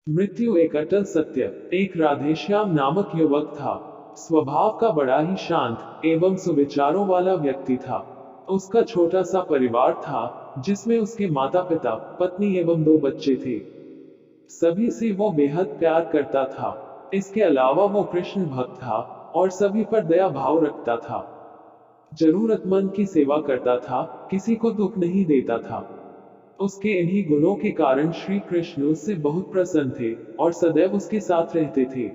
मृत्यु एक अटल सत्य। एक राधेश्याम नामक युवक था। स्वभाव का बड़ा ही शांत एवं सुविचारों वाला व्यक्ति था। उसका छोटा सा परिवार था, जिसमें उसके माता पिता, पत्नी एवं 2 बच्चे थे। सभी से वो बेहद प्यार करता था। इसके अलावा वो कृष्ण भक्त था और सभी पर दया भाव रखता था। जरूरतमंद की सेवा करता था, किसी को दुख नहीं देता था। उसके इन्हीं गुणों के कारण श्री कृष्ण उससे बहुत प्रसन्न थे और सदैव उसके साथ रहते थे।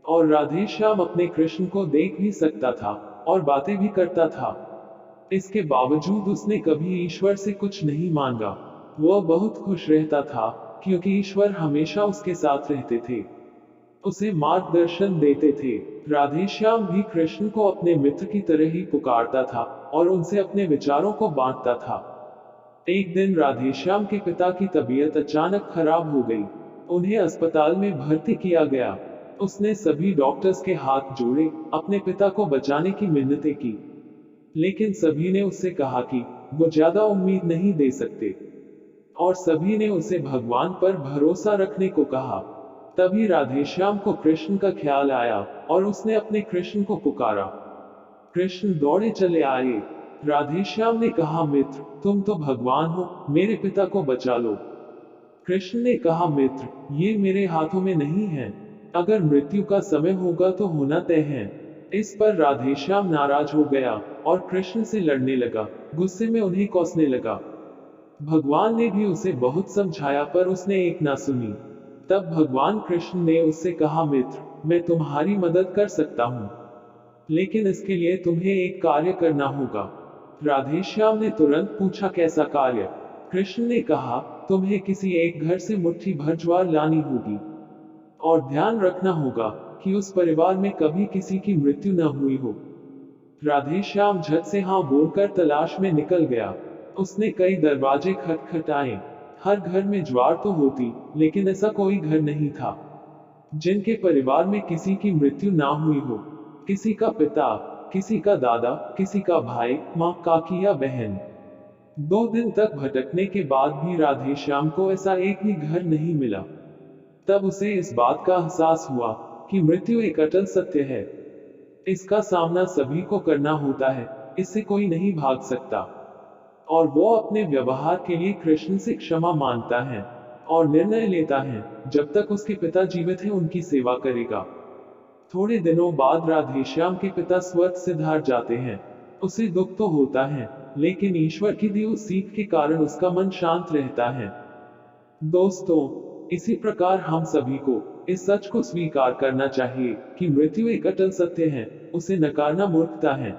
और राधे श्याम अपने कृष्ण को देख भी सकता था और बातें भी करता था। इसके बावजूद उसने कभी ईश्वर से कुछ नहीं मांगा। वह बहुत खुश रहता था, क्योंकि ईश्वर हमेशा उसके साथ रहते थे, उसे मार्गदर्शन देते थे। राधे श्याम भी कृष्ण को अपने मित्र की तरह ही पुकारता था और उनसे अपने विचारों को बांटता था। एक दिन राधेश्याम के पिता की तबीयत अचानक खराब हो गई। उन्हें अस्पताल में भर्ती किया गया। उसने सभी डॉक्टर्स के हाथ जोड़े, अपने पिता को बचाने की मिन्नतें की। लेकिन सभी ने उससे कहा कि वो ज्यादा उम्मीद नहीं दे सकते, और सभी ने उसे भगवान पर भरोसा रखने को कहा। तभी राधेश्याम को कृष्ण का ख्याल आया और उसने अपने कृष्ण को पुकारा। कृष्ण दौड़े चले आए। राधेश्याम ने कहा, मित्र, तुम तो भगवान हो, मेरे पिता को बचा लो। कृष्ण ने कहा, मित्र, ये मेरे हाथों में नहीं है। अगर मृत्यु का समय होगा तो होना तय है। इस पर राधेश्याम नाराज हो गया और कृष्ण से लड़ने लगा, गुस्से में उन्हें कोसने लगा। भगवान ने भी उसे बहुत समझाया पर उसने एक ना सुनी। तब भगवान कृष्ण ने उससे कहा, मित्र, मैं तुम्हारी मदद कर सकता हूँ, लेकिन इसके लिए तुम्हें एक कार्य करना होगा। राधेश्याम ने तुरंत पूछा, कैसा कार्य? कृष्ण ने कहा, तुम्हें किसी एक घर से मुट्ठी भर ज्वार लानी होगी, और ध्यान रखना होगा कि उस परिवार में कभी किसी की मृत्यु न हुई हो। राधेश्याम झट से हाँ बोलकर तलाश में निकल गया। उसने कई दरवाजे खटखटाए। हर घर में ज्वार तो होती, लेकिन ऐसा कोई घर नहीं था जिनके परिवार में किसी की मृत्यु ना हुई हो। किसी का पिता, किसी का दादा, किसी का भाई, माँ, काकी या बहन। 2 दिन तक भटकने के बाद भी राधेश्याम को ऐसा एक भी घर नहीं मिला। तब उसे इस बात का एहसास हुआ कि मृत्यु एक अटल सत्य है। इसका सामना सभी को करना होता है, इससे कोई नहीं भाग सकता। और वो अपने व्यवहार के लिए कृष्ण से क्षमा मांगता है और निर्णय लेता है, जब तक उसके पिता जीवित हैं उनकी सेवा करेगा। थोड़े दिनों बाद राधेश्याम के पिता स्वर्ग सिधार जाते हैं। उसे दुख तो होता है, लेकिन ईश्वर की दी उस सीख के कारण उसका मन शांत रहता है। दोस्तों, इसी प्रकार हम सभी को इस सच को स्वीकार करना चाहिए कि मृत्यु एक अटल सत्य है। उसे नकारना मूर्खता है।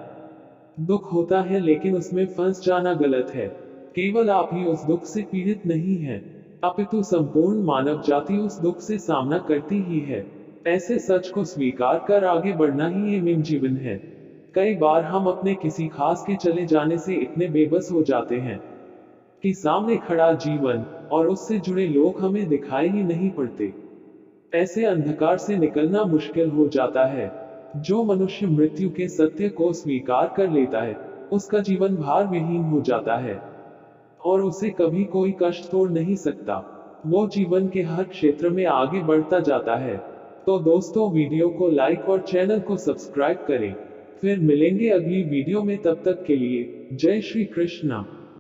दुख होता है, लेकिन उसमें फंस जाना गलत है। केवल आप ही उस दुख से पीड़ित नहीं हैं, अपितु संपूर्ण मानव जाति उस दुख से सामना करती ही है। ऐसे सच को स्वीकार कर आगे बढ़ना ही ये मेन जीवन है। कई बार हम अपने किसी खास के चले जाने से इतने बेबस हो जाते हैं कि सामने खड़ा जीवन और उससे जुड़े लोग हमें दिखाई ही नहीं पड़ते। ऐसे अंधकार से निकलना मुश्किल हो जाता है। जो मनुष्य मृत्यु के सत्य को स्वीकार कर लेता है, उसका जीवन भार विहीन हो जाता है और उसे कभी कोई कष्ट तोड़ नहीं सकता। वो जीवन के हर क्षेत्र में आगे बढ़ता जाता है। तो दोस्तों, वीडियो को लाइक और चैनल को सब्सक्राइब करें। फिर मिलेंगे अगली वीडियो में, तब तक के लिए जय श्री कृष्णा।